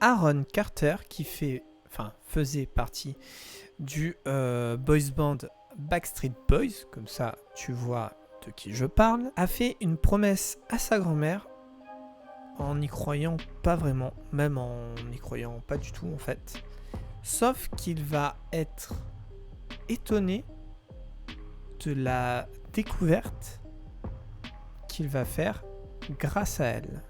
Aaron Carter, qui faisait partie du boys band Backstreet Boys, comme ça tu vois de qui je parle, a fait une promesse à sa grand-mère en n'y croyant pas vraiment, même en n'y croyant pas du tout en fait. Sauf qu'il va être étonné de la découverte qu'il va faire grâce à elle.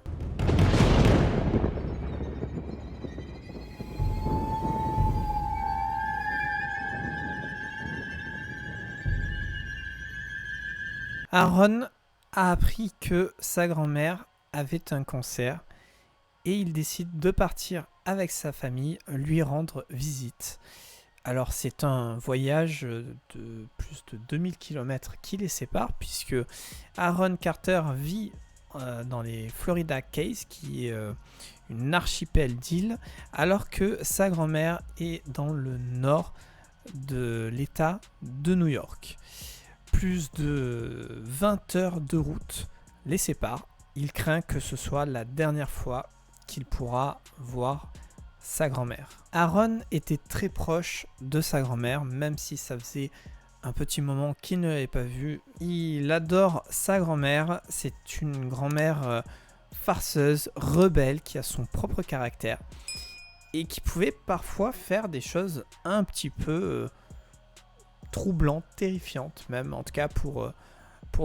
Aaron a appris que sa grand-mère avait un cancer et il décide de partir avec sa famille lui rendre visite. Alors c'est un voyage de plus de 2000 km qui les sépare puisque Aaron Carter vit dans les Florida Keys, qui est une archipel d'îles, alors que sa grand-mère est dans le nord de l'État de New York. Plus de 20 heures de route les séparent. Il craint que ce soit la dernière fois qu'il pourra voir sa grand-mère. Aaron était très proche de sa grand-mère, même si ça faisait un petit moment qu'il ne l'avait pas vue. Il adore sa grand-mère. C'est une grand-mère farceuse, rebelle, qui a son propre caractère et qui pouvait parfois faire des choses un petit peu troublantes, terrifiantes même, en tout cas pour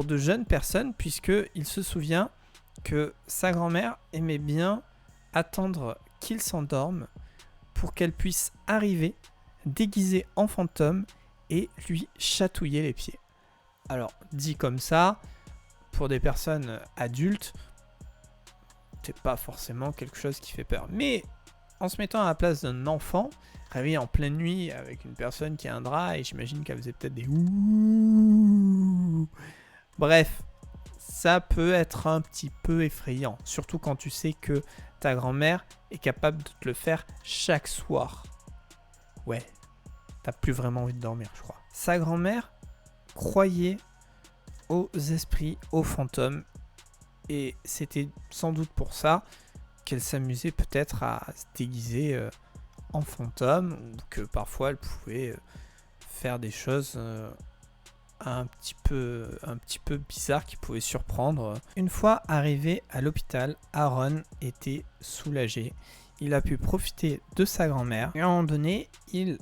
de jeunes personnes, puisqu'il se souvient que sa grand-mère aimait bien attendre qu'il s'endorme pour qu'elle puisse arriver déguisée en fantôme et lui chatouiller les pieds. Alors, dit comme ça, pour des personnes adultes, c'est pas forcément quelque chose qui fait peur. Mais en se mettant à la place d'un enfant, réveillé en pleine nuit avec une personne qui a un drap, et j'imagine qu'elle faisait peut-être des ouh. Bref, ça peut être un petit peu effrayant, surtout quand tu sais que ta grand-mère est capable de te le faire chaque soir. Ouais, t'as plus vraiment envie de dormir, je crois. Sa grand-mère croyait aux esprits, aux fantômes, et c'était sans doute pour ça qu'elle s'amusait peut-être à se déguiser en fantôme, ou que parfois elle pouvait faire des choses un petit peu bizarre qui pouvait surprendre. Une fois arrivé à l'hôpital, Aaron était soulagé. Il a pu profiter de sa grand-mère. Et à un moment donné, il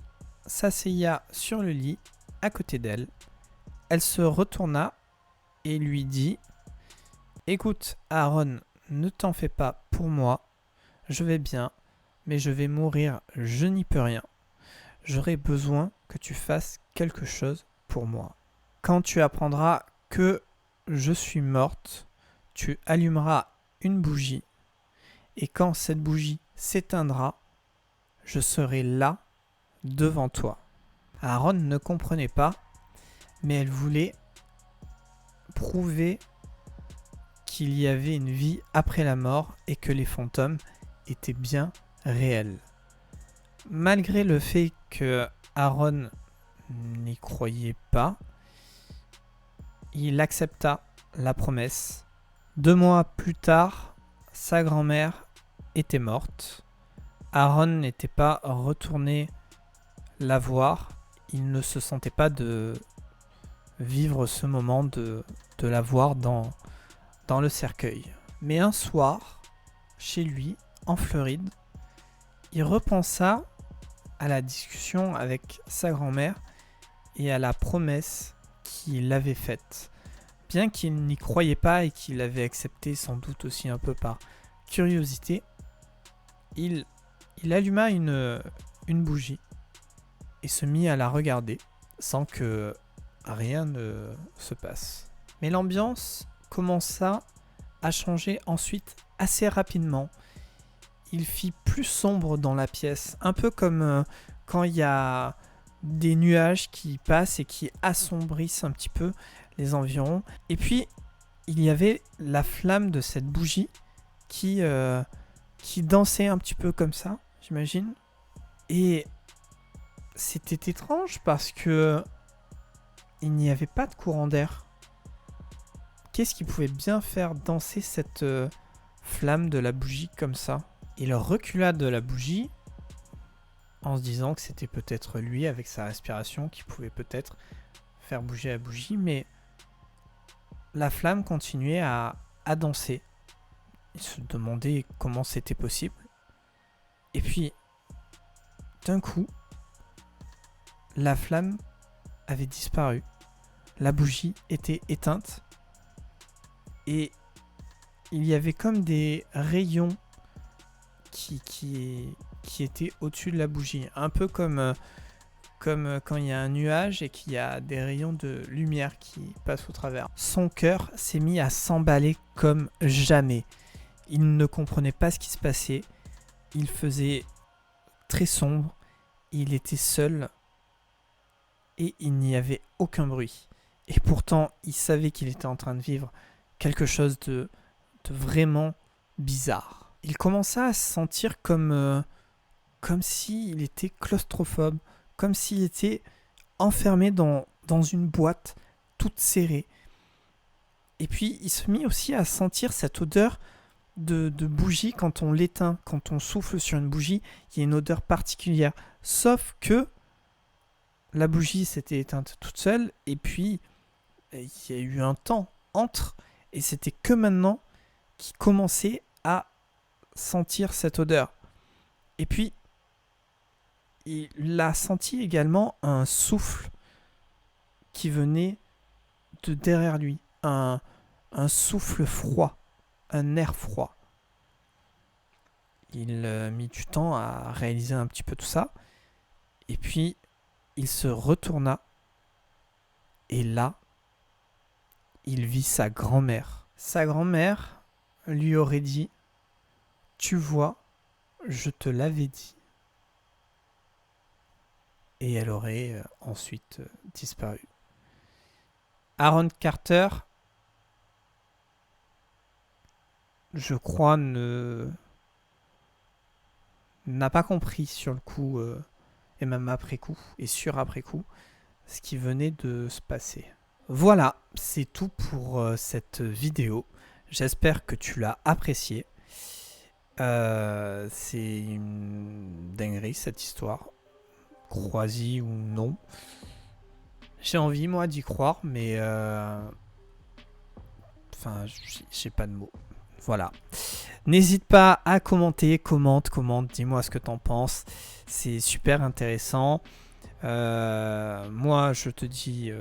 s'asseya sur le lit à côté d'elle. Elle se retourna et lui dit : « Écoute, Aaron, ne t'en fais pas pour moi. Je vais bien, mais je vais mourir, je n'y peux rien. J'aurai besoin que tu fasses quelque chose pour moi. Quand tu apprendras que je suis morte, tu allumeras une bougie, et quand cette bougie s'éteindra, je serai là, devant toi. » Aaron ne comprenait pas, mais elle voulait prouver qu'il y avait une vie après la mort et que les fantômes étaient bien réels. Malgré le fait que Aaron n'y croyait pas, il accepta la promesse. 2 mois plus tard, sa grand-mère était morte. Aaron n'était pas retourné la voir. Il ne se sentait pas de vivre ce moment de la voir dans le cercueil. Mais un soir, chez lui, en Floride, il repensa à la discussion avec sa grand-mère et à la promesse qu'il avait faite. Bien qu'il n'y croyait pas et qu'il avait accepté sans doute aussi un peu par curiosité, il alluma une bougie et se mit à la regarder sans que rien ne se passe. Mais l'ambiance commença à changer ensuite assez rapidement. Il fit plus sombre dans la pièce, un peu comme quand il y a des nuages qui passent et qui assombrissent un petit peu les environs. Et puis, il y avait la flamme de cette bougie qui dansait un petit peu comme ça, j'imagine. Et c'était étrange parce que il n'y avait pas de courant d'air. Qu'est-ce qui pouvait bien faire danser cette flamme de la bougie comme ça ? Il recula de la bougie en se disant que c'était peut-être lui avec sa respiration qui pouvait peut-être faire bouger la bougie, mais la flamme continuait à danser. Il se demandait comment c'était possible. Et puis, d'un coup, la flamme avait disparu. La bougie était éteinte. Et il y avait comme des rayons qui étaient au-dessus de la bougie. Un peu comme quand il y a un nuage et qu'il y a des rayons de lumière qui passent au travers. Son cœur s'est mis à s'emballer comme jamais. Il ne comprenait pas ce qui se passait. Il faisait très sombre. Il était seul. Et il n'y avait aucun bruit. Et pourtant, il savait qu'il était en train de vivre quelque chose de vraiment bizarre. Il commença à se sentir comme s'il était claustrophobe, comme s'il était enfermé dans une boîte toute serrée. Et puis, il se mit aussi à sentir cette odeur de bougie quand on l'éteint, quand on souffle sur une bougie, il y a une odeur particulière. Sauf que la bougie s'était éteinte toute seule, et puis il y a eu un temps entre, et c'était que maintenant qu'il commençait à sentir cette odeur. Et puis, il a senti également un souffle qui venait de derrière lui, un souffle froid, un air froid. Il mit du temps à réaliser un petit peu tout ça, et puis il se retourna, et là, il vit sa grand-mère. Sa grand-mère lui aurait dit « Tu vois, je te l'avais dit ». Et elle aurait ensuite disparu. Aaron Carter, je crois, n'a pas compris sur le coup, et même après coup, et sur après coup, ce qui venait de se passer. Voilà, c'est tout pour cette vidéo. J'espère que tu l'as apprécié. C'est une dinguerie cette histoire. Crois-y ou non. J'ai envie moi d'y croire, mais enfin, j'ai pas de mots. Voilà. N'hésite pas à commenter, commente, dis-moi ce que t'en penses. C'est super intéressant. Moi, je te dis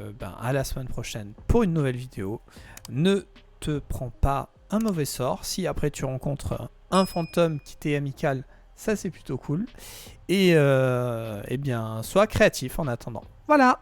à la semaine prochaine pour une nouvelle vidéo. Ne te prends pas un mauvais sort. Si après tu rencontres un fantôme qui t'est amical, ça c'est plutôt cool. Et eh bien, sois créatif en attendant. Voilà.